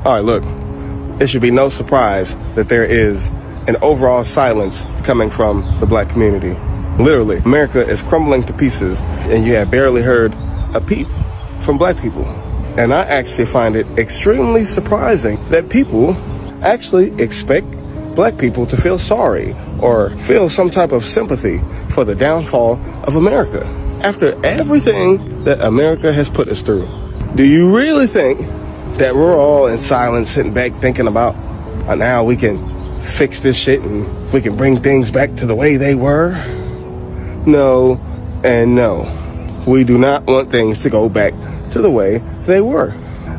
All right, look, it should be no surprise that there is an overall silence coming from the black community. Literally, America is crumbling to pieces, and you have barely heard a peep from black people. And I actually find it extremely surprising that people actually expect black people to feel sorry or feel some type of sympathy for the downfall of America. After everything that America has put us through, do you really think that we're all in silence sitting back thinking about now we can fix this shit and we can bring things back to the way they were? No and no. We do not want things to go back to the way they were.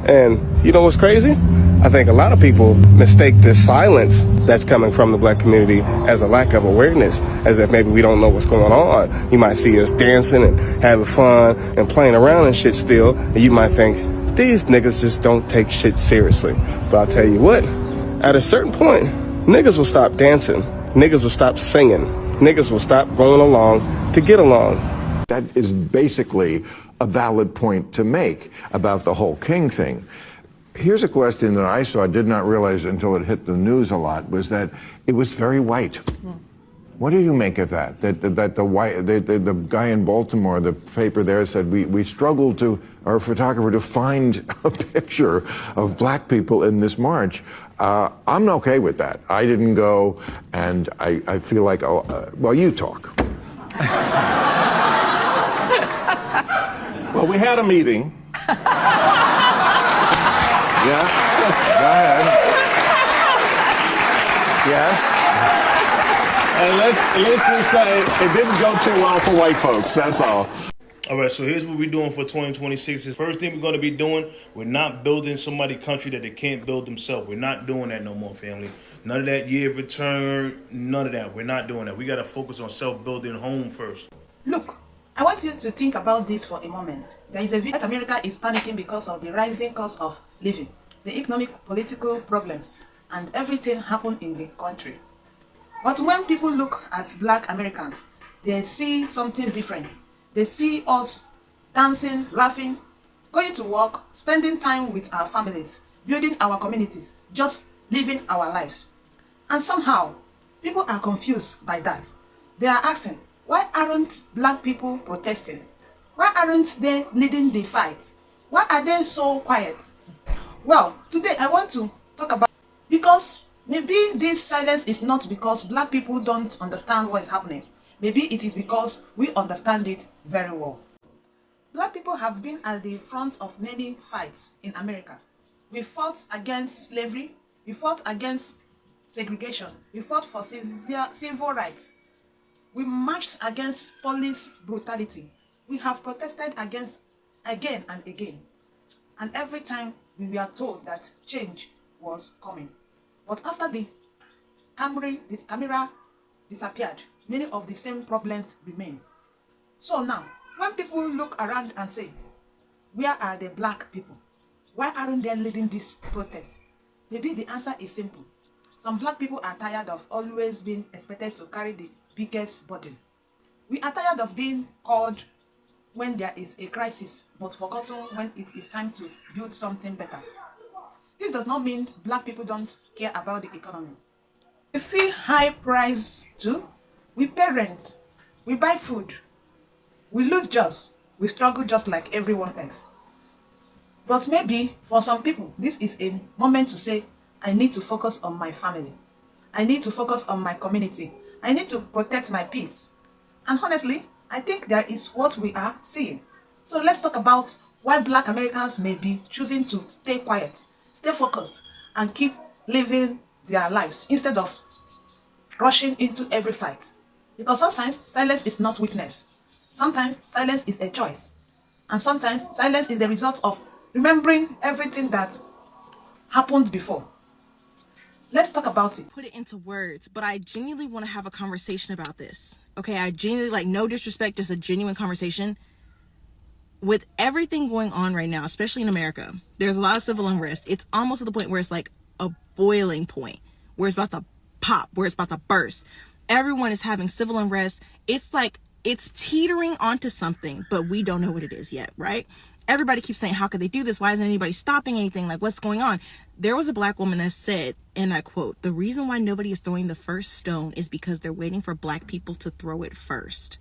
And you know what's crazy? I think a lot of people mistake this silence that's coming from the black community as a lack of awareness, as if maybe we don't know what's going on. You might see us dancing and having fun and playing around and shit still, and you might think, these niggas just don't take shit seriously. But I'll tell you what, at a certain point, niggas will stop dancing, niggas will stop singing, niggas will stop going along to get along. That is basically a valid point to make about the whole King thing. Here's a question that I saw, did not realize until it hit the news a lot, was that it was very white. What do you make of that? That the guy in Baltimore, the paper there said, we struggled to, our photographer, to find a picture of black people in this march. I'm okay with that. I didn't go, and I feel like, well, you talk. Well, we had a meeting. Yeah, go ahead. Yes. And let's just say it didn't go too well for white folks, that's all. All right, so here's what we're doing for 2026. The first thing we're going to be doing, we're not building somebody's country that they can't build themselves. We're not doing that no more, family. None of that year of return, none of that. We're not doing that. We got to focus on self-building home first. Look, I want you to think about this for a moment. There is a view that America is panicking because of the rising cost of living, the economic, political problems, and everything happened in the country. But when people look at black Americans, they see something different. They see us dancing, laughing, going to work, spending time with our families, building our communities, just living our lives. And somehow, people are confused by that. They are asking, why aren't black people protesting? Why aren't they leading the fight? Why are they so quiet? Well, today I want to talk about, because maybe this silence is not because black people don't understand what is happening. Maybe it is because we understand it very well. Black people have been at the front of many fights in America. We fought against slavery. We fought against segregation. We fought for civil rights. We marched against police brutality. We have protested against again and again. And every time we were told that change was coming. But after the camera disappeared, many of the same problems remain. So now, when people look around and say, where are the black people? Why aren't they leading this protest? Maybe the answer is simple. Some black people are tired of always being expected to carry the biggest burden. We are tired of being called when there is a crisis, but forgotten when it is time to build something better. This does not mean black people don't care about the economy. We feel high price too. We pay rent. We buy food. We lose jobs. We struggle just like everyone else. But maybe for some people, this is a moment to say, I need to focus on my family. I need to focus on my community. I need to protect my peace. And honestly, I think that is what we are seeing. So let's talk about why black Americans may be choosing to stay quiet, stay focused, and keep living their lives instead of rushing into every fight. Because sometimes silence is not weakness. Sometimes silence is a choice. And sometimes silence is the result of remembering everything that happened before. Let's talk about it. Put it into words, but I genuinely want to have a conversation about this. Okay, I genuinely, like, no disrespect, just a genuine conversation. With everything going on right now, especially in America, there's a lot of civil unrest. It's almost to the point where it's like a boiling point, where it's about to pop, where it's about to burst. Everyone is having civil unrest. It's like it's teetering onto something, but we don't know what it is yet, right? everybody keeps saying, how could they do this? Why isn't anybody stopping anything? Like, what's going on? There was a Black woman that said, and I quote, "The reason why nobody is throwing the first stone is because they're waiting for Black people to throw it first."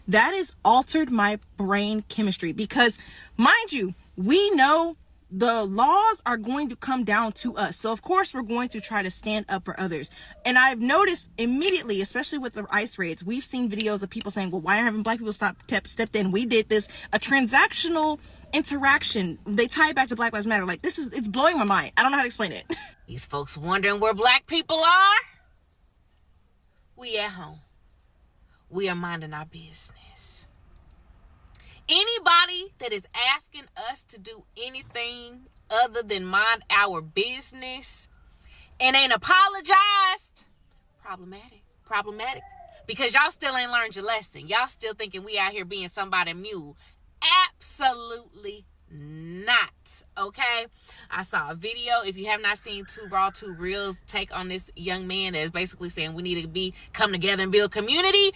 That has altered my brain chemistry because, mind you, we know the laws are going to come down to us. So of course we're going to try to stand up for others. And I've noticed immediately, especially with the ICE raids, we've seen videos of people saying, well, why haven't Black people stepped in? We did this, a transactional interaction. They tie it back to Black Lives Matter. Like, it's blowing my mind. I don't know how to explain it. These folks wondering where Black people are? We at home. We are minding our business. Anybody that is asking us to do anything other than mind our business and ain't apologized, problematic. Because y'all still ain't learned your lesson. Y'all still thinking we out here being somebody mule. Absolutely not. Okay? I saw a video. If you have not seen Two Raw, Two Reels take on this young man that is basically saying we need to come together and build community.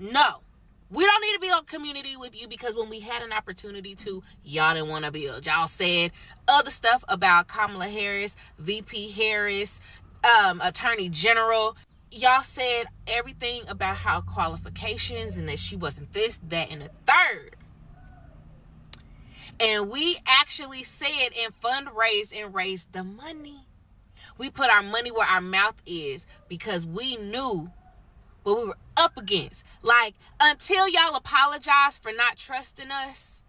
No. We don't need to build community with you because when we had an opportunity to, y'all didn't want to build. Y'all said other stuff about Kamala Harris, VP Harris, Attorney General. Y'all said everything about her qualifications and that she wasn't this, that, and the third. And we actually said and fundraised and raised the money. We put our money where our mouth is because we knew what we were up against. Like, until y'all apologize for not trusting us,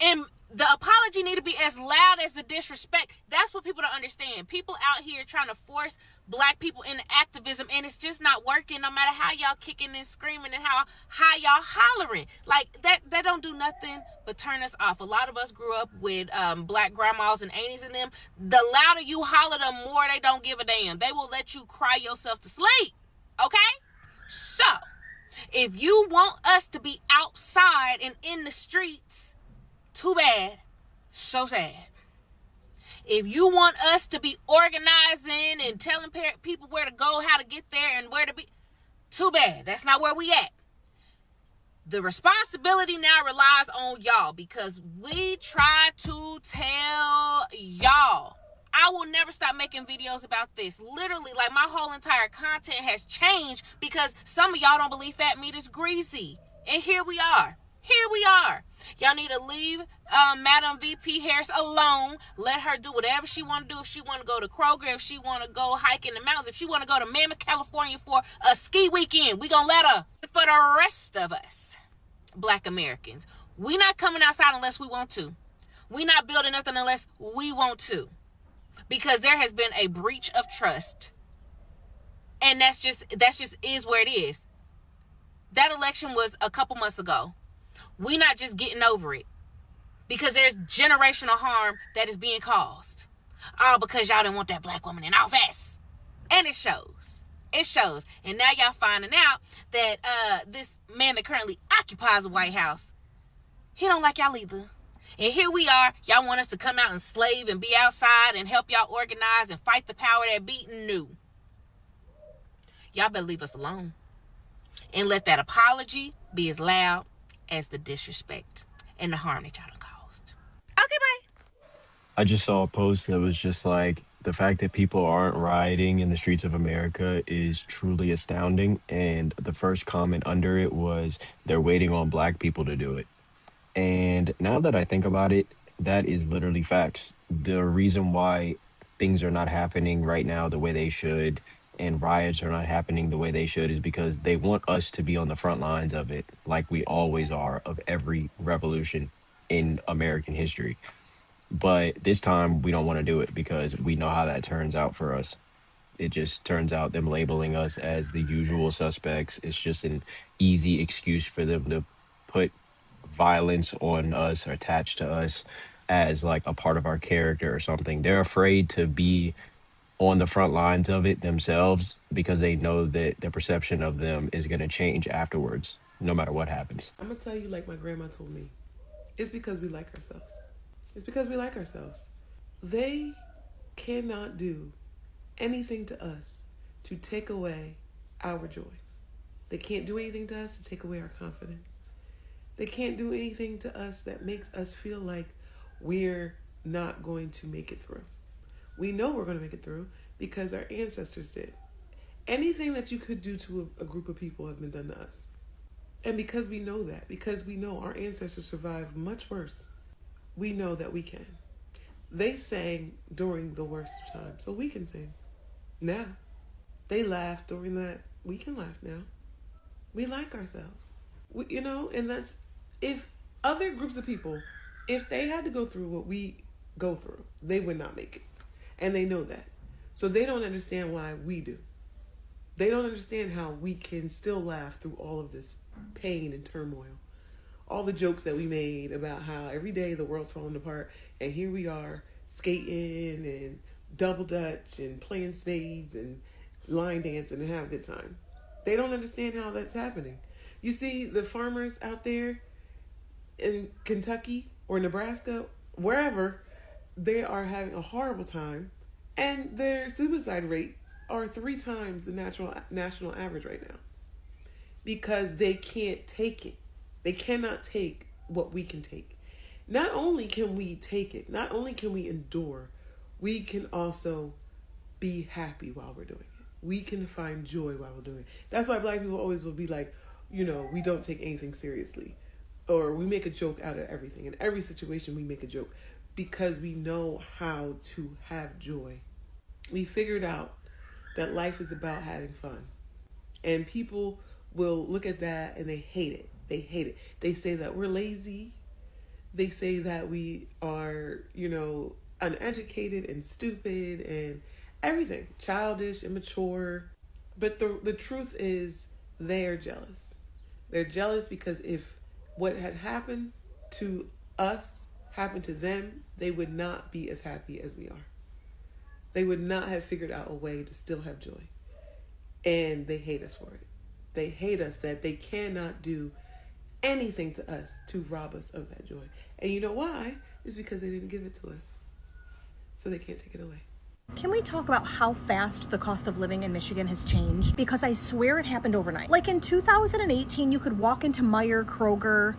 and the apology need to be as loud as the disrespect. That's what people don't understand. People out here trying to force Black people into activism, and it's just not working no matter how y'all kicking and screaming and how high y'all hollering. Like, that don't do nothing but turn us off. A lot of us grew up with Black grandmas and aunties and them. The louder you holler, the more they don't give a damn. They will let you cry yourself to sleep. Okay? So, if you want us to be outside and in the streets, too bad, so sad. If you want us to be organizing and telling people where to go, how to get there, and where to be, too bad. That's not where we at. The responsibility now relies on y'all because we try to tell y'all. I will never stop making videos about this. Literally, like, my whole entire content has changed because some of y'all don't believe fat meat is greasy. And here we are. Y'all need to leave Madam VP Harris alone. Let her do whatever she want to do. If she want to go to Kroger, if she want to go hike in the mountains, if she want to go to Mammoth, California for a ski weekend, we gonna let her. For the rest of us, Black Americans, we not coming outside unless we want to. We not building nothing unless we want to. Because there has been a breach of trust. And that's just is where it is. That election was a couple months ago. We not just getting over it. Because there's generational harm that is being caused. All because y'all didn't want that Black woman in office. And it shows. It shows. And now y'all finding out that this man that currently occupies the White House, he don't like y'all either. And here we are. Y'all want us to come out and slave and be outside and help y'all organize and fight the power that be new. Y'all better leave us alone. And let that apology be as loud as the disrespect and the harm that y'all done caused. Okay, bye. I just saw a post that was just like, the fact that people aren't rioting in the streets of America is truly astounding. And the first comment under it was, they're waiting on Black people to do it. And now that I think about it, that is literally facts. The reason why things are not happening right now the way they should, and riots are not happening the way they should, is because they want us to be on the front lines of it, like we always are, of every revolution in American history. But this time we don't want to do it because we know how that turns out for us. It just turns out them labeling us as the usual suspects. It's just an easy excuse for them to put violence on us or attached to us as like a part of our character or something. They're afraid to be on the front lines of it themselves because they know that the perception of them is going to change afterwards, no matter what happens. I'm going to tell you like my grandma told me. It's because we like ourselves. It's because we like ourselves. They cannot do anything to us to take away our joy. They can't do anything to us to take away our confidence. They can't do anything to us that makes us feel like we're not going to make it through. We know we're going to make it through because our ancestors did. Anything that you could do to a group of people have been done to us. And because we know that, because we know our ancestors survived much worse, we know that we can. They sang during the worst of times, so we can sing now. They laughed during that. We can laugh now. We like ourselves. And that's, if other groups of people, if they had to go through what we go through, they would not make it. And they know that. So they don't understand why we do. They don't understand how we can still laugh through all of this pain and turmoil. All the jokes that we made about how every day the world's falling apart, and here we are skating and double dutch and playing spades and line dancing and having a good time. They don't understand how that's happening. You see the farmers out there in Kentucky or Nebraska, wherever, they are having a horrible time, and their suicide rates are 3 times the national average right now, because they can't take it. They cannot take what we can take. Not only can we take it, not only can we endure, we can also be happy while we're doing it. We can find joy while we're doing it. That's why Black people always will be like, we don't take anything seriously, or we make a joke out of everything. In every situation, we make a joke because we know how to have joy. We figured out that life is about having fun. And people will look at that and they hate it. They hate it. They say that we're lazy. They say that we are, uneducated and stupid and everything. Childish, immature. But the truth is they are jealous. They're jealous because if what had happened to us happened to them, they would not be as happy as we are. They would not have figured out a way to still have joy. And they hate us for it. They hate us that they cannot do anything to us to rob us of that joy. And you know why? It's because they didn't give it to us. So they can't take it away. Can we talk about how fast the cost of living in Michigan has changed? Because I swear it happened overnight. Like in 2018, you could walk into Meijer, Kroger,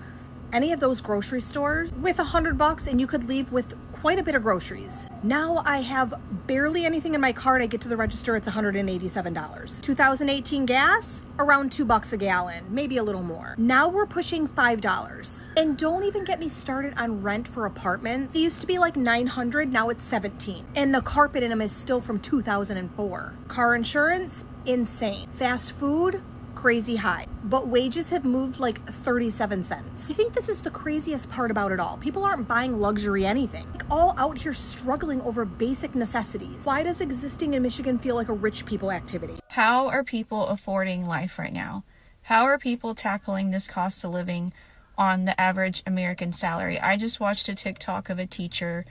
any of those grocery stores with $100 and you could leave with quite a bit of groceries. Now I have barely anything in my cart. I get to the register, it's $187. 2018 gas, around $2 a gallon, maybe a little more. Now we're pushing $5. And don't even get me started on rent for apartments. It used to be like $900, now it's $17. And the carpet in them is still from 2004. Car insurance, insane. Fast food, crazy high, but wages have moved like 37 cents. I think this is the craziest part about it all. People aren't buying luxury anything. Like all out here struggling over basic necessities. Why does existing in Michigan feel like a rich people activity? How are people affording life right now? How are people tackling this cost of living on the average American salary? I just watched a TikTok of a teacher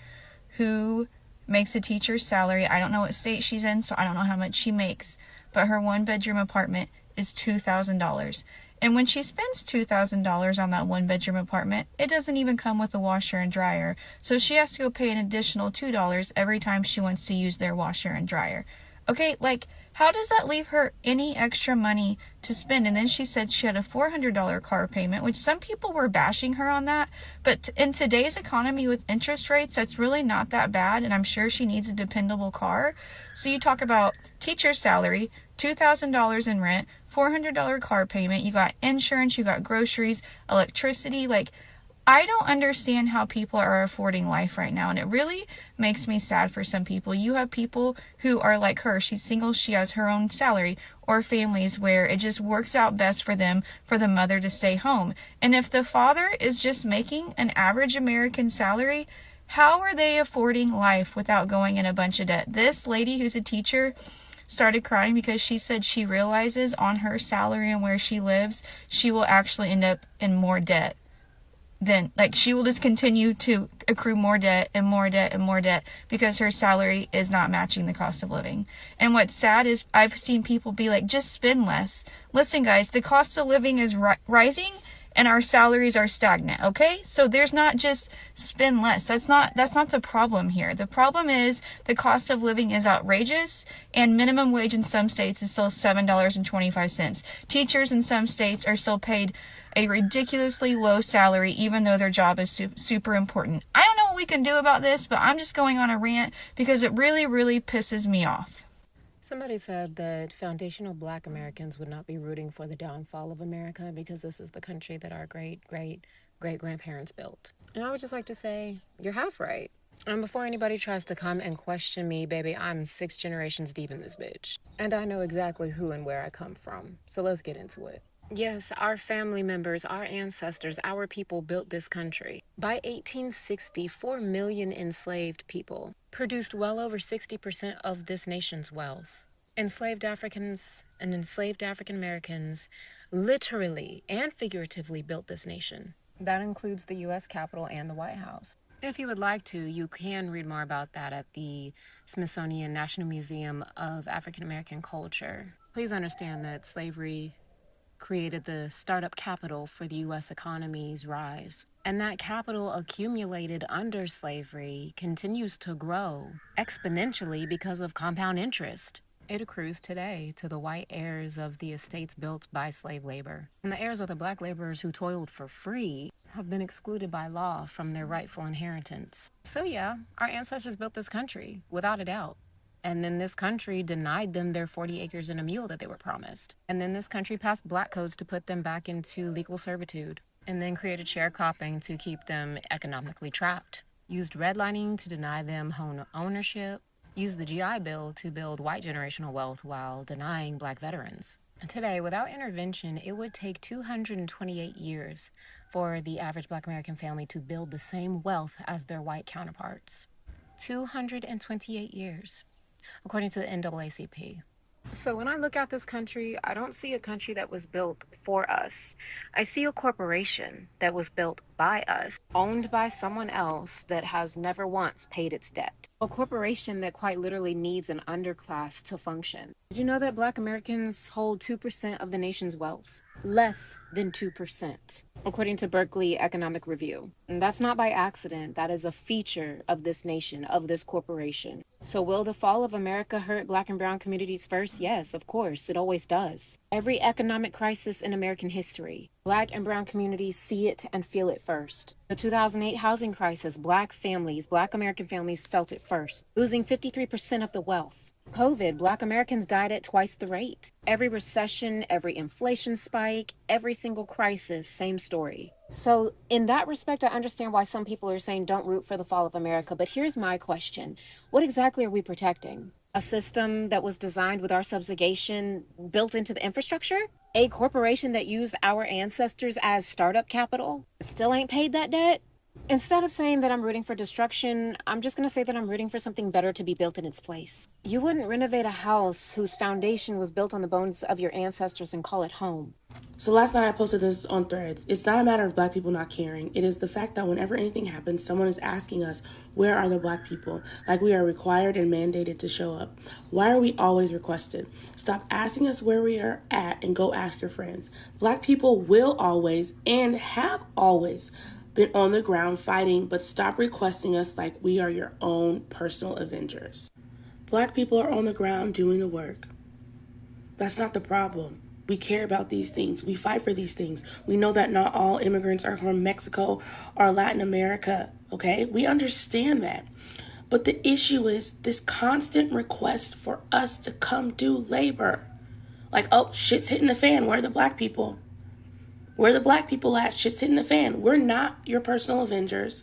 who makes a teacher's salary. I don't know what state she's in, so I don't know how much she makes, but her 1-bedroom apartment is $2,000. And when she spends $2,000 on that 1-bedroom apartment, it doesn't even come with a washer and dryer. So she has to go pay an additional $2 every time she wants to use their washer and dryer. Okay, like, how does that leave her any extra money to spend? And then she said she had a $400 car payment, which some people were bashing her on that. But in today's economy with interest rates, that's really not that bad. And I'm sure she needs a dependable car. So you talk about teacher's salary, $2,000 in rent, $400 car payment, you got insurance, you got groceries, electricity. Like, I don't understand how people are affording life right now, and it really makes me sad for some people. You have people who are like her. She's single, she has her own salary, or families where it just works out best for them for the mother to stay home. And if the father is just making an average American salary, how are they affording life without going in a bunch of debt? This lady who's a teacher started crying because she said she realizes on her salary and where she lives, she will actually end up in more debt. Then, like, she will just continue to accrue more debt and more debt and more debt because her salary is not matching the cost of living. And what's sad is I've seen people be like, just spend less. Listen, guys, the cost of living is rising and our salaries are stagnant, okay? So there's not just spend less. That's not the problem here. The problem is the cost of living is outrageous, and minimum wage in some states is still $7.25. Teachers in some states are still paid a ridiculously low salary, even though their job is super important. I don't know what we can do about this, but I'm just going on a rant because it really, really pisses me off. Somebody said that foundational Black Americans would not be rooting for the downfall of America because this is the country that our great-great-great-grandparents built. And I would just like to say, you're half right. And before anybody tries to come and question me, baby, I'm 6 generations deep in this bitch. And I know exactly who and where I come from. So let's get into it. Yes, our family members, our ancestors, our people built this country. By 1860, 4 million enslaved people produced well over 60% of this nation's wealth. Enslaved Africans and enslaved African Americans literally and figuratively built this nation. That includes the U.S. Capitol and the White House. If you would like to, you can read more about that at the Smithsonian National Museum of African American Culture. Please understand that slavery created the startup capital for the U.S. economy's rise. And that capital accumulated under slavery continues to grow exponentially because of compound interest. It accrues today to the white heirs of the estates built by slave labor. And the heirs of the Black laborers who toiled for free have been excluded by law from their rightful inheritance. So yeah, our ancestors built this country, without a doubt. And then this country denied them their 40 acres and a mule that they were promised. And then this country passed black codes to put them back into legal servitude. And then created sharecropping to keep them economically trapped. Used redlining to deny them home ownership. Used the GI Bill to build white generational wealth while denying Black veterans. And today, without intervention, it would take 228 years for the average Black American family to build the same wealth as their white counterparts. 228 years, according to the NAACP. So when I look at this country, I don't see a country that was built for us. I see a corporation that was built by us, owned by someone else that has never once paid its debt. A corporation that quite literally needs an underclass to function. Did you know that Black Americans hold 2% of the nation's wealth? Less than 2%, according to Berkeley Economic Review. And that's not by accident. That is a feature of this nation, of this corporation. So will the fall of America hurt Black and brown communities first? Yes, of course. It always does. Every economic crisis in American history, Black and brown communities see it and feel it first. The 2008 housing crisis, Black families, Black American families felt it first, losing 53% of the wealth. COVID, Black Americans died at twice the rate. Every recession, every inflation spike, every single crisis, same story. So in that respect, I understand why some people are saying don't root for the fall of America. But here's my question. What exactly are we protecting? A system that was designed with our subjugation built into the infrastructure? A corporation that used our ancestors as startup capital? Still ain't paid that debt? Instead of saying that I'm rooting for destruction, I'm just going to say that I'm rooting for something better to be built in its place. You wouldn't renovate a house whose foundation was built on the bones of your ancestors and call it home. So last night I posted this on Threads. It's not a matter of Black people not caring. It is the fact that whenever anything happens, someone is asking us, where are the Black people? Like we are required and mandated to show up. Why are we always requested? Stop asking us where we are at and go ask your friends. Black people will always and have always been on the ground fighting, but stop requesting us like we are your own personal Avengers. Black people are on the ground doing the work. That's not the problem. We care about these things. We fight for these things. We know that not all immigrants are from Mexico or Latin America, okay? We understand that. But the issue is this constant request for us to come do labor. Like, oh, shit's hitting the fan. Where are the Black people? Where are the Black people at? Shit's hitting the fan. We're not your personal Avengers.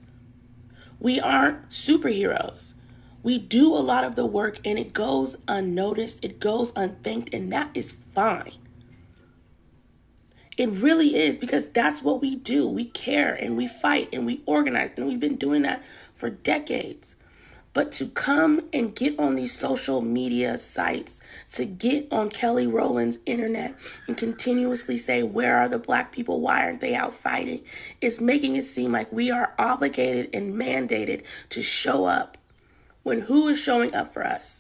We aren't superheroes. We do a lot of the work and it goes unnoticed. It goes unthanked, and that is fine. It really is, because that's what we do. We care and we fight and we organize, and we've been doing that for decades. But to come and get on these social media sites, to get on Kelly Rowland's internet and continuously say, where are the Black people? Why aren't they out fighting? Is making it seem like we are obligated and mandated to show up, when who is showing up for us?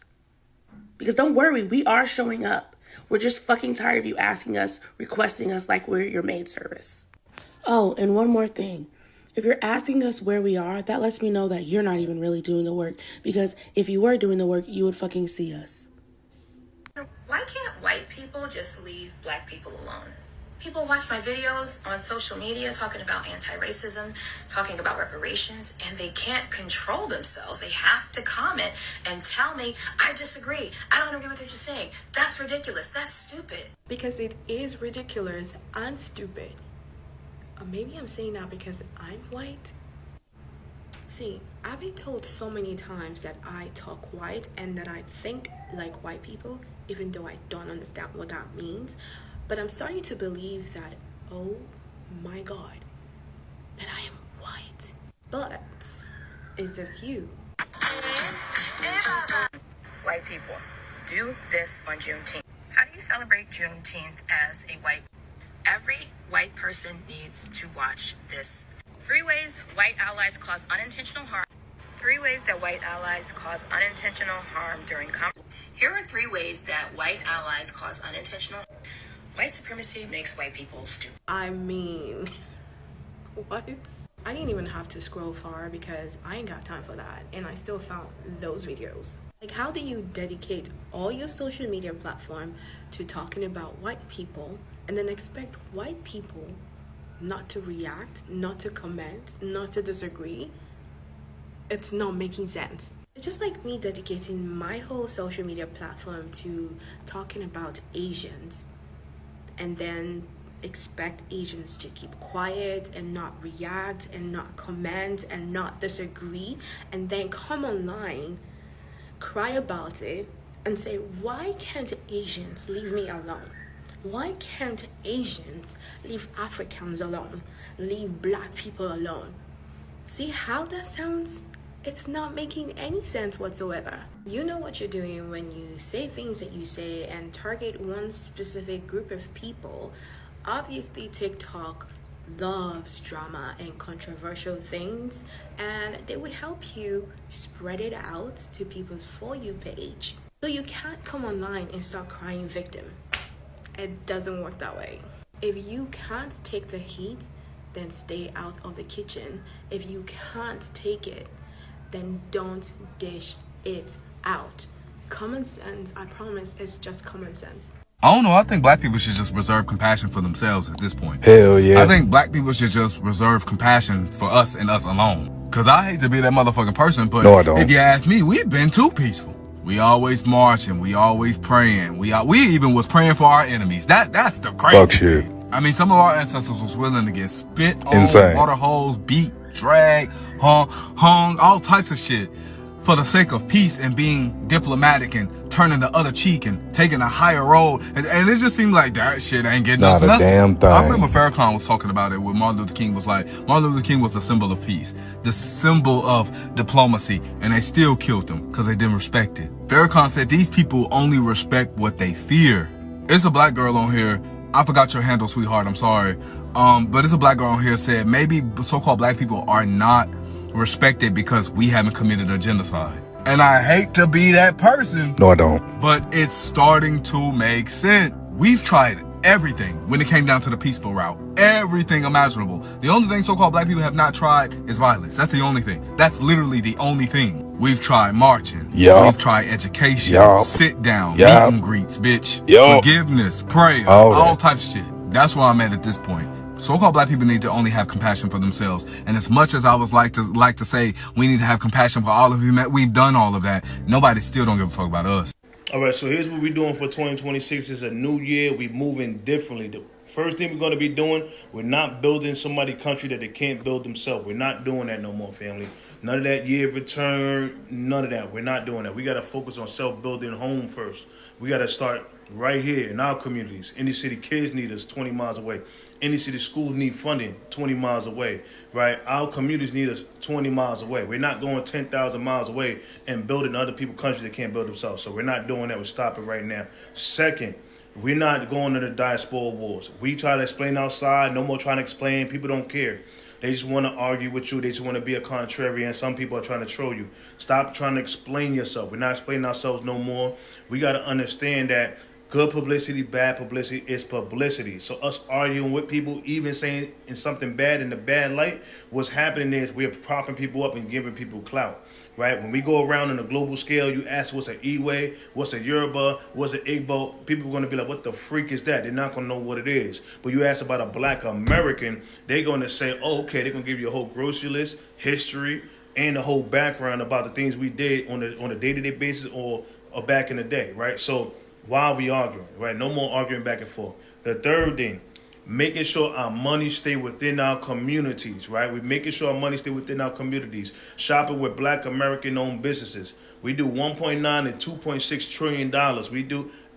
Because don't worry, we are showing up. We're just fucking tired of you asking us, requesting us like we're your maid service. Oh, and one more thing. If you're asking us where we are, that lets me know that you're not even really doing the work. Because if you were doing the work, you would fucking see us. Why can't white people just leave Black people alone? People watch my videos on social media talking about anti-racism, talking about reparations, and they can't control themselves. They have to comment and tell me, I disagree. I don't agree with what you're saying. That's ridiculous. That's stupid. Because it is ridiculous and stupid. Or maybe I'm saying that because I'm white. See, I've been told so many times that I talk white and that I think like white people, even though I don't understand what that means. But I'm starting to believe that, oh my God, that I am white. But is this you? White people, do this on Juneteenth. How do you celebrate Juneteenth as a white? Every white person needs to watch this. 3 ways white allies cause unintentional harm. 3 ways that white allies cause unintentional harm during conflict. Here are 3 ways that white allies cause unintentional harm. White supremacy makes white people stupid. I mean, what? I didn't even have to scroll far because I ain't got time for that. And I still found those videos. Like, how do you dedicate all your social media platform to talking about white people and then expect white people not to react, not to comment, not to disagree? It's not making sense. It's just like me dedicating my whole social media platform to talking about Asians and then expect Asians to keep quiet and not react and not comment and not disagree, and then come online, cry about it, and say, why can't Asians leave me alone? Why can't Asians leave Africans alone? Leave black people alone? See how that sounds? It's not making any sense whatsoever. You know what you're doing when you say things that you say and target one specific group of people. Obviously, TikTok loves drama and controversial things, and they would help you spread it out to people's For You page. So you can't come online and start crying victim. It doesn't work that way. If you can't take the heat, then stay out of the kitchen. If you can't take it, then don't dish it out. Common sense, I promise, it's just common sense. I don't know. I think black people should just reserve compassion for themselves at this point. Hell yeah. I think black people should just reserve compassion for us and us alone. Cause I hate to be that motherfucking person, but no, I don't. If you ask me, we've been too peaceful. We always marching. We always praying. We even was praying for our enemies. That's the crazy Fuck shit. thing. I mean, some of our ancestors was willing to get spit on, insane, water holes, beat, drag, hung, all types of shit for the sake of peace and being diplomatic and turning the other cheek and taking a higher role. And it just seemed like that shit ain't getting us nothing. Damn thing. I remember Farrakhan was talking about it when Martin Luther King was like, Martin Luther King was the symbol of peace, the symbol of diplomacy, and they still killed him because they didn't respect it. Farrakhan said these people only respect what they fear. It's a black girl on here. I forgot your handle, sweetheart. I'm sorry. But it's a black girl on here said maybe so-called black people are not respected because we haven't committed a genocide. And I hate to be that person. No, I don't. But it's starting to make sense. We've tried everything when it came down to the peaceful route. Everything imaginable. The only thing so-called black people have not tried is violence. That's the only thing. That's literally the only thing. We've tried marching. Yep. We've tried education. Yep. Sit down. Yep. Meet and greets, bitch. Yep. Forgiveness. Prayer. All types of shit. That's where I'm at this point. So-called black people need to only have compassion for themselves. And as much as I was like to say we need to have compassion for all of you, we've done all of that. Nobody still don't give a fuck about us. All right, so here's what we're doing for 2026. It's a new year. We're moving differently. The first thing we're going to be doing, we're not building somebody's country that they can't build themselves. We're not doing that no more, family. None of that year of return, none of that. We're not doing that. We got to focus on self-building home first. We got to start right here in our communities. Inner city kids need us 20 miles away. Inner city schools need funding 20 miles away, right? Our communities need us 20 miles away. We're not going 10,000 miles away and building other people's countries that can't build themselves. So we're not doing that. We're stopping right now. Second, we're not going to the diaspora wars. We try to explain outside. No more trying to explain. People don't care. They just want to argue with you. They just want to be a contrarian. Some people are trying to troll you. Stop trying to explain yourself. We're not explaining ourselves no more. We got to understand that Good publicity, bad publicity is publicity. So us arguing with people, even saying in something bad in the bad light, what's happening is we're propping people up and giving people clout, right? When we go around on a global scale, you ask what's an Iwe, what's a Yoruba, what's an Igbo, people are going to be like, what the freak is that? They're not going to know what it is. But you ask about a black American, they're going to say, oh, okay, they're going to give you a whole grocery list, history, and the whole background about the things we did on a day-to-day basis or back in the day, right? So why are we arguing, right? No more arguing back and forth. The third thing, making sure our money stay within our communities, right? We're making sure our money stay within our communities. Shopping with black American-owned businesses. We do 1.9 and 2.6 trillion dollars.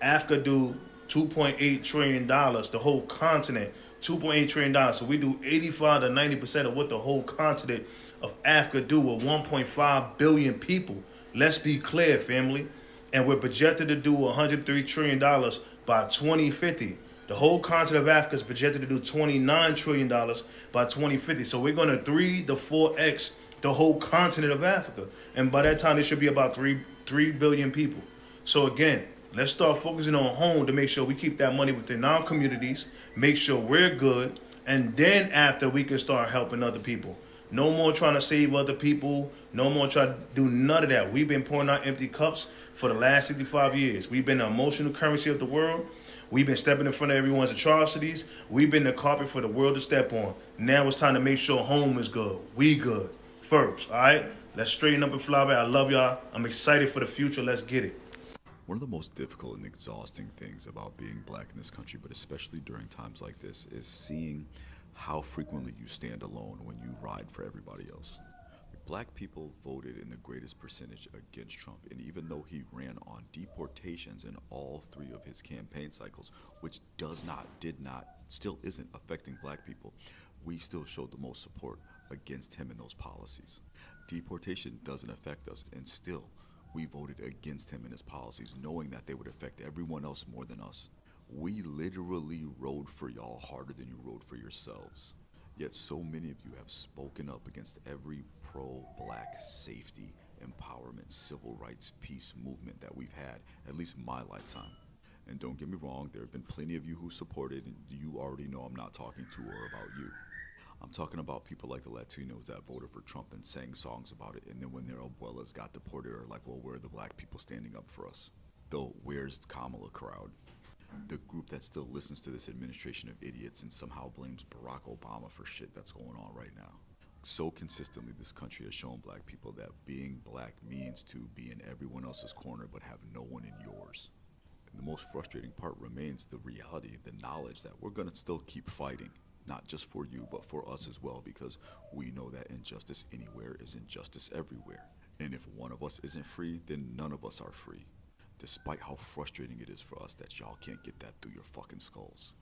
Africa do 2.8 trillion dollars. The whole continent, 2.8 trillion dollars. So we do 85 to 90% of what the whole continent of Africa do with 1.5 billion people. Let's be clear, family. And we're projected to do $103 trillion by 2050. The whole continent of Africa is projected to do $29 trillion by 2050. So we're going to 3 to 4x the whole continent of Africa. And by that time, there should be about 3 billion people. So again, let's start focusing on home to make sure we keep that money within our communities, make sure we're good, and then after we can start helping other people. No more trying to save other people. No more trying to do none of that. We've been pouring out empty cups for the last 65 years. We've been the emotional currency of the world. We've been stepping in front of everyone's atrocities. We've been the carpet for the world to step on. Now it's time to make sure home is good. We good first, all right? Let's straighten up and fly back. I love y'all. I'm excited for the future. Let's get it. One of the most difficult and exhausting things about being black in this country, but especially during times like this, is seeing how frequently you stand alone when you ride for everybody else. Black people voted in the greatest percentage against Trump, and even though he ran on deportations in all 3 of his campaign cycles, which did not, still isn't affecting black people, we still showed the most support against him and those policies. Deportation doesn't affect us, and still we voted against him and his policies, knowing that they would affect everyone else more than us. We literally rode for y'all harder than you rode for yourselves. Yet so many of you have spoken up against every pro-black safety, empowerment, civil rights, peace movement that we've had, at least my lifetime. And don't get me wrong, there have been plenty of you who supported, and you already know I'm not talking to or about you. I'm talking about people like the Latinos that voted for Trump and sang songs about it, and then when their abuelas got deported, are like, well, where are the black people standing up for us? The where's Kamala crowd? The group that still listens to this administration of idiots and somehow blames Barack Obama for shit that's going on right now. So consistently, this country has shown black people that being black means to be in everyone else's corner but have no one in yours. And the most frustrating part remains the reality, the knowledge that we're going to still keep fighting, not just for you, but for us as well, because we know that injustice anywhere is injustice everywhere. And if one of us isn't free, then none of us are free. Despite how frustrating it is for us that y'all can't get that through your fucking skulls.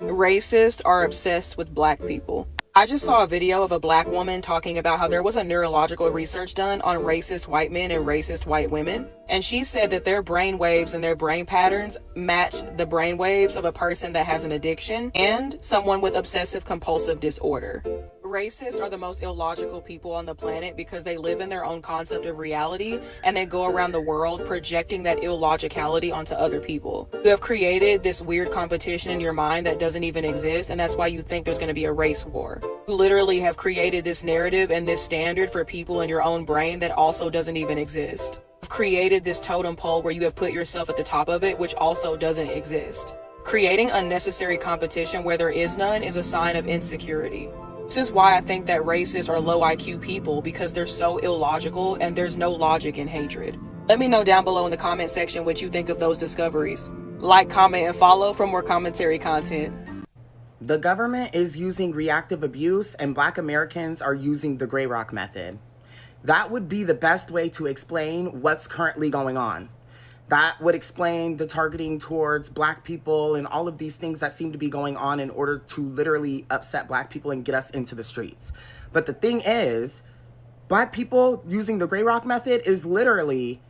Racists are obsessed with black people. I just saw a video of a black woman talking about how there was a neurological research done on racist white men and racist white women. And she said that their brain waves and their brain patterns match the brain waves of a person that has an addiction and someone with obsessive compulsive disorder. Racists are the most illogical people on the planet because they live in their own concept of reality and they go around the world projecting that illogicality onto other people. You have created this weird competition in your mind that doesn't even exist, and that's why you think there's going to be a race war. You literally have created this narrative and this standard for people in your own brain that also doesn't even exist. You've created this totem pole where you have put yourself at the top of it, which also doesn't exist. Creating unnecessary competition where there is none is a sign of insecurity. This is why I think that racists are low IQ people, because they're so illogical and there's no logic in hatred. Let me know down below in the comment section what you think of those discoveries. Like, comment, and follow for more commentary content. The government is using reactive abuse and Black Americans are using the Grey Rock method. That would be the best way to explain what's currently going on. That would explain the targeting towards Black people and all of these things that seem to be going on in order to literally upset Black people and get us into the streets. But the thing is, Black people using the Grey Rock method is literally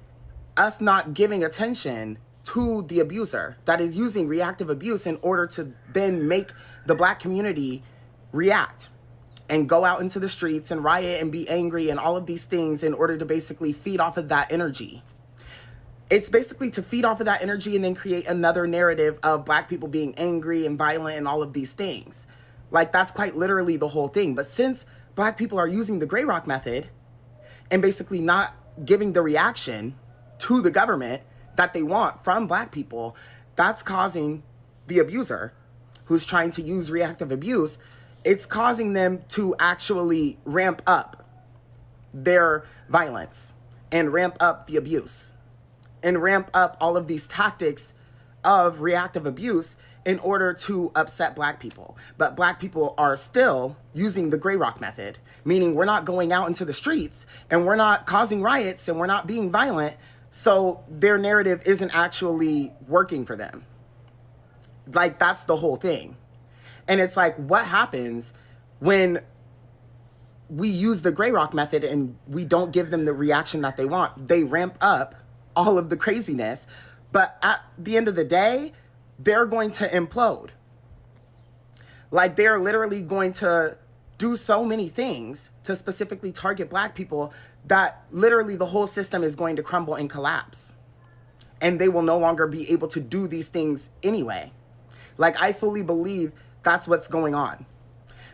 us not giving attention to the abuser that is using reactive abuse in order to then make the Black community react and go out into the streets and riot and be angry and all of these things in order to basically feed off of that energy. It's basically to feed off of that energy and then create another narrative of black people being angry and violent and all of these things. Like, that's quite literally the whole thing. But since black people are using the gray rock method and basically not giving the reaction to the government that they want from black people, that's causing the abuser who's trying to use reactive abuse, it's causing them to actually ramp up their violence and ramp up the abuse and ramp up all of these tactics of reactive abuse in order to upset black people. But black people are still using the gray rock method, meaning we're not going out into the streets and we're not causing riots and we're not being violent. So their narrative isn't actually working for them. Like, that's the whole thing. And it's like, what happens when we use the gray rock method and we don't give them the reaction that they want? They ramp up all of the craziness, but at the end of the day, they're going to implode. Like, they're literally going to do so many things to specifically target black people that literally the whole system is going to crumble and collapse. And they will no longer be able to do these things anyway. Like, I fully believe that's what's going on.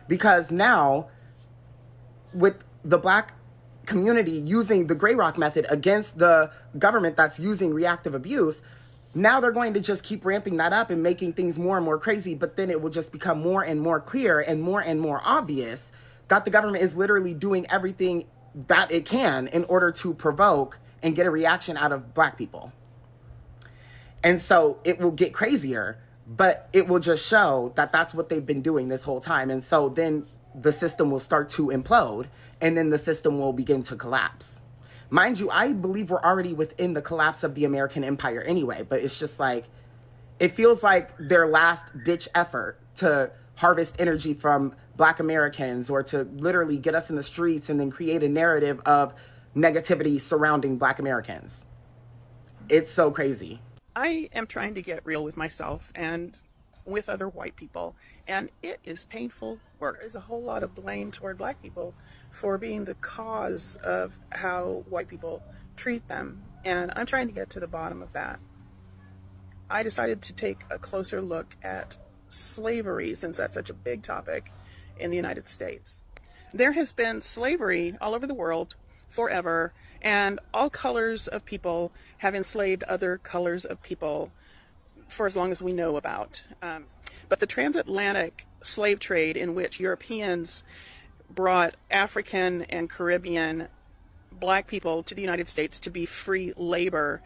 Because now, with the black community using the gray rock method against the government that's using reactive abuse, now they're going to just keep ramping that up and making things more and more crazy, but then it will just become more and more clear and more obvious that the government is literally doing everything that it can in order to provoke and get a reaction out of black people. And so it will get crazier, but it will just show that that's what they've been doing this whole time. And so then the system will start to implode, and then the system will begin to collapse. Mind you, I believe we're already within the collapse of the American empire anyway, but it's just like, it feels like their last ditch effort to harvest energy from black Americans or to literally get us in the streets and then create a narrative of negativity surrounding black Americans. It's so crazy. I am trying to get real with myself and with other white people, and it is painful work. There's a whole lot of blame toward black people for being the cause of how white people treat them, and I'm trying to get to the bottom of that. I decided to take a closer look at slavery, since that's such a big topic in the United States. There has been slavery all over the world forever, and all colors of people have enslaved other colors of people for as long as we know about. But the transatlantic slave trade, in which Europeans brought African and Caribbean black people to the United States to be free labor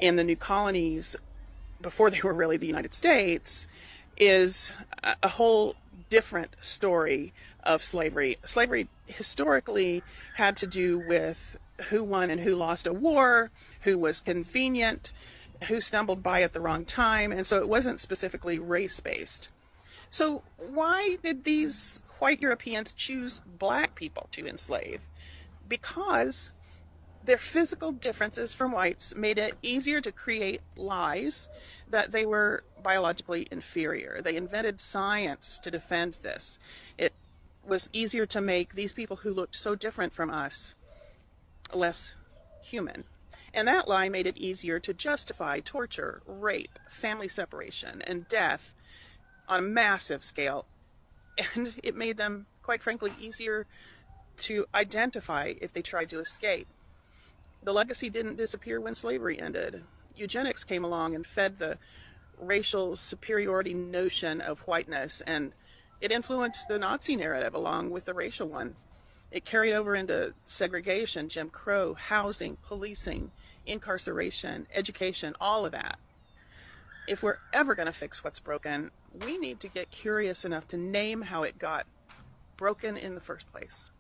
in the new colonies before they were really the United States, is a whole different story of slavery. Slavery historically had to do with who won and who lost a war, who was convenient, who stumbled by at the wrong time, and so it wasn't specifically race-based. So why did these white Europeans choose black people to enslave? Because their physical differences from whites made it easier to create lies that they were biologically inferior. They invented science to defend this. It was easier to make these people who looked so different from us less human. And that lie made it easier to justify torture, rape, family separation, and death on a massive scale. And it made them, quite frankly, easier to identify if they tried to escape. The legacy didn't disappear when slavery ended. Eugenics came along and fed the racial superiority notion of whiteness, and it influenced the Nazi narrative along with the racial one. It carried over into segregation, Jim Crow, housing, policing, incarceration, education, all of that. If we're ever going to fix what's broken, we need to get curious enough to name how it got broken in the first place.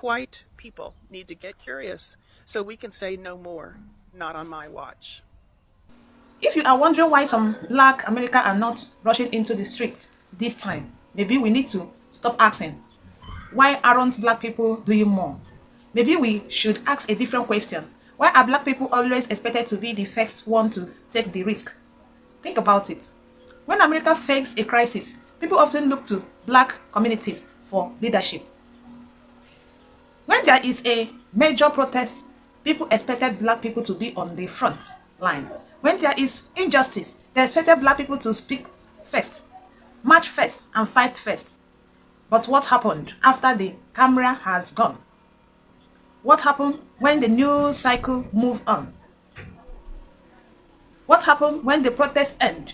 White people need to get curious so we can say no more, not on my watch. If you are wondering why some black Americans are not rushing into the streets this time, maybe we need to stop asking, why aren't black people doing more? Maybe we should ask a different question. Why are black people always expected to be the first one to take the risk? Think about it. When America faces a crisis, people often look to black communities for leadership. When there is a major protest, people expected black people to be on the front. line. When there is injustice, they expected black people to speak first, march first, and fight first. But what happened after the camera has gone? What happened when the news cycle moved on? What happened when the protests end?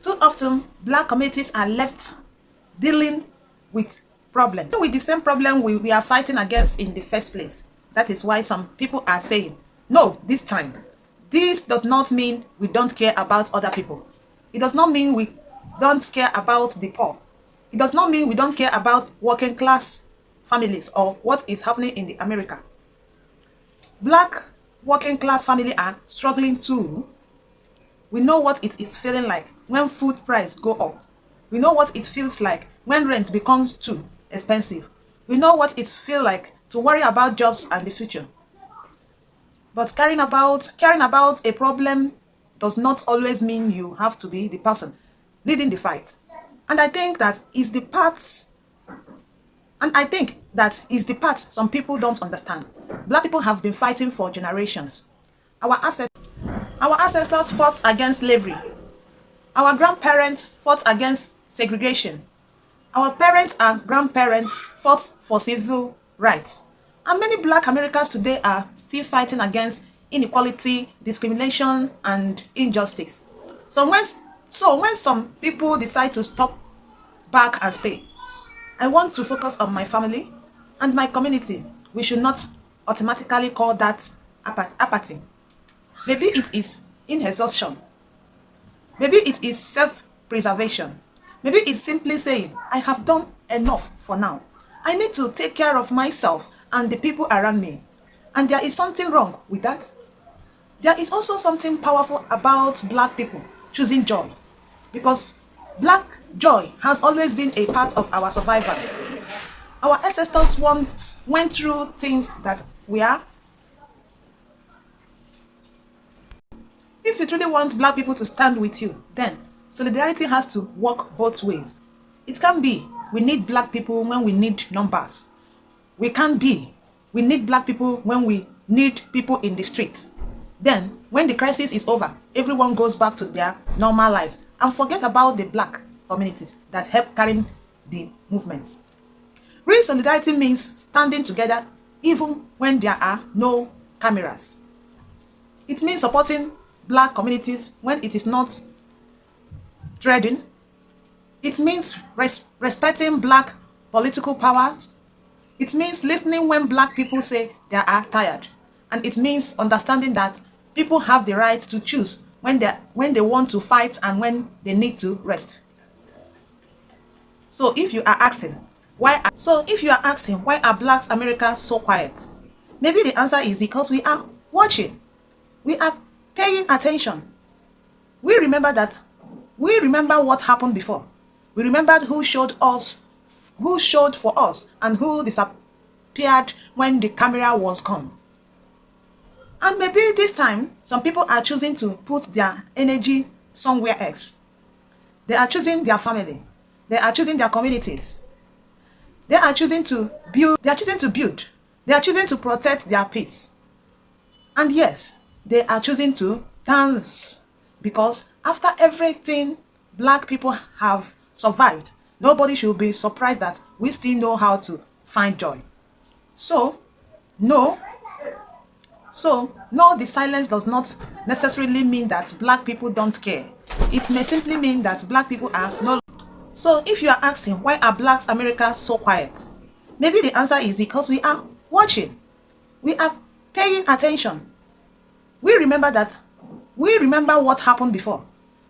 Too often, black communities are left dealing with problems. With the same problem we are fighting against in the first place. That is why some people are saying, no, this time. This does not mean we don't care about other people. It does not mean we don't care about the poor. It does not mean we don't care about working class families or what is happening in the America. Black working class families are struggling too. We know what it is feeling like when food price go up. We know what it feels like when rent becomes too expensive. We know what it feels like to worry about jobs and the future. But caring about a problem does not always mean you have to be the person leading the fight. And I think that is the part some people don't understand. Black people have been fighting for generations. Our ancestors fought against slavery. Our grandparents fought against segregation. Our parents and grandparents fought for civil rights. And many black Americans today are still fighting against inequality, discrimination, and injustice. So when some people decide to stop back and stay, I want to focus on my family and my community. We should not automatically call that apathy. Maybe it is inexhaustion. Maybe it is self-preservation. Maybe it's simply saying, I have done enough for now. I need to take care of myself and the people around me. And there is something wrong with that. There is also something powerful about black people choosing joy. Because black joy has always been a part of our survival. Our ancestors once went through things that we are. If you truly want black people to stand with you, then solidarity has to work both ways. It can be, we need black people when we need numbers. We can be, we need black people when we need people in the streets. Then, when the crisis is over, everyone goes back to their normal lives and forget about the black communities that help carry the movement. Real solidarity means standing together even when there are no cameras. It means supporting black communities when it is not threatened. It means respecting black political powers. It means listening when black people say they are tired. And it means understanding that people have the right to choose when they want to fight and when they need to rest. So if you are asking, why are Black America so quiet? Maybe the answer is because we are watching. We are paying attention. We remember what happened before. We remembered who showed for us, and who disappeared when the camera was gone. And maybe this time, some people are choosing to put their energy somewhere else. They are choosing their family. They are choosing their communities. They are choosing to build. They are choosing to build. They are choosing to protect their peace. And yes, they are choosing to dance. Because after everything black people have survived, nobody should be surprised that we still know how to find joy. So, no, the silence does not necessarily mean that black people don't care. It may simply mean that black people are no. So if you are asking, why are Black America so quiet? Maybe the answer is because we are watching. We are paying attention. We remember what happened before.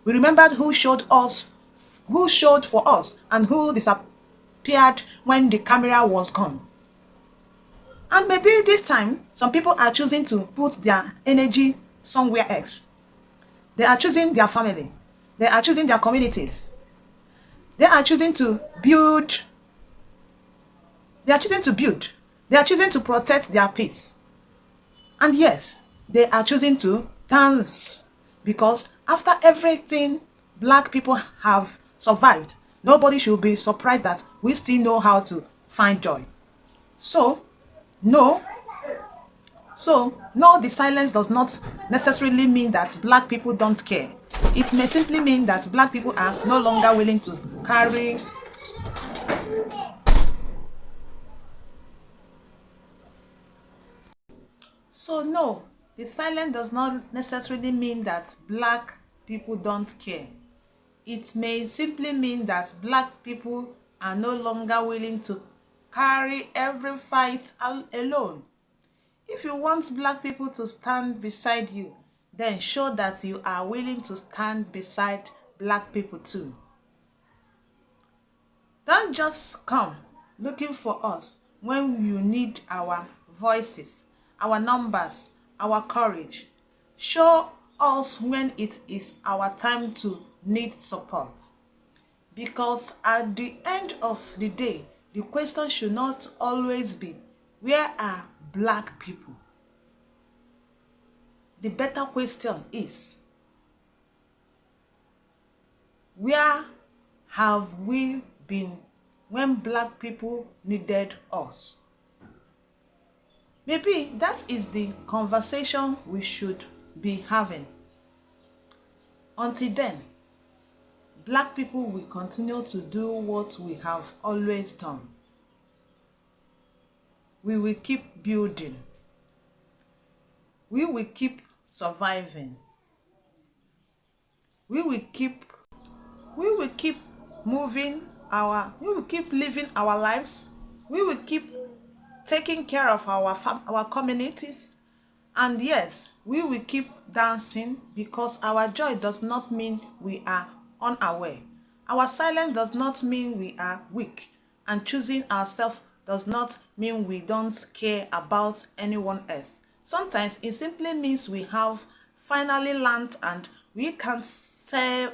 We remembered who showed for us, and who disappeared when the camera was gone. And maybe this time, some people are choosing to put their energy somewhere else. They are choosing their family. They are choosing their communities. They are choosing to build. They are choosing to build. They are choosing to protect their peace. And yes, they are choosing to dance. Because after everything black people have survived, nobody should be surprised that we still know how to find joy. So, So, no, the silence does not necessarily mean that black people don't care. It may simply mean that black people are no longer willing to carry So no, the silence does not necessarily mean that black people don't care. It may simply mean that black people are no longer willing to carry every fight alone. If you want black people to stand beside you, then show that you are willing to stand beside black people too. Don't just come looking for us when you need our voices, our numbers, our courage. Show us when it is our time to need support. Because at the end of the day, the question should not always be, where are black people? The better question is, where have we been when black people needed us? Maybe that is the conversation we should be having. Until then, black people will continue to do what we have always done. We will keep building. We will keep surviving. We will keep moving we will keep living our lives. We will keep taking care of our communities. And yes, we will keep dancing, because our joy does not mean we are unaware. Our silence does not mean we are weak. And choosing ourselves does not mean we don't care about anyone else. Sometimes it simply means we have finally learned and we can save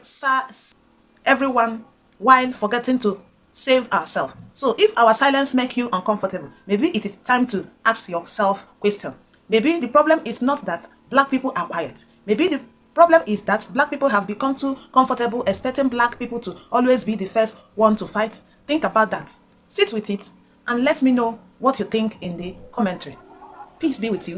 everyone while forgetting to save ourselves. So if our silence makes you uncomfortable, maybe it is time to ask yourself question. Maybe the problem is not that black people are quiet. Maybe the problem is that black people have become too comfortable expecting black people to always be the first one to fight. Think about that. Sit with it and let me know what you think in the commentary. Peace be with you.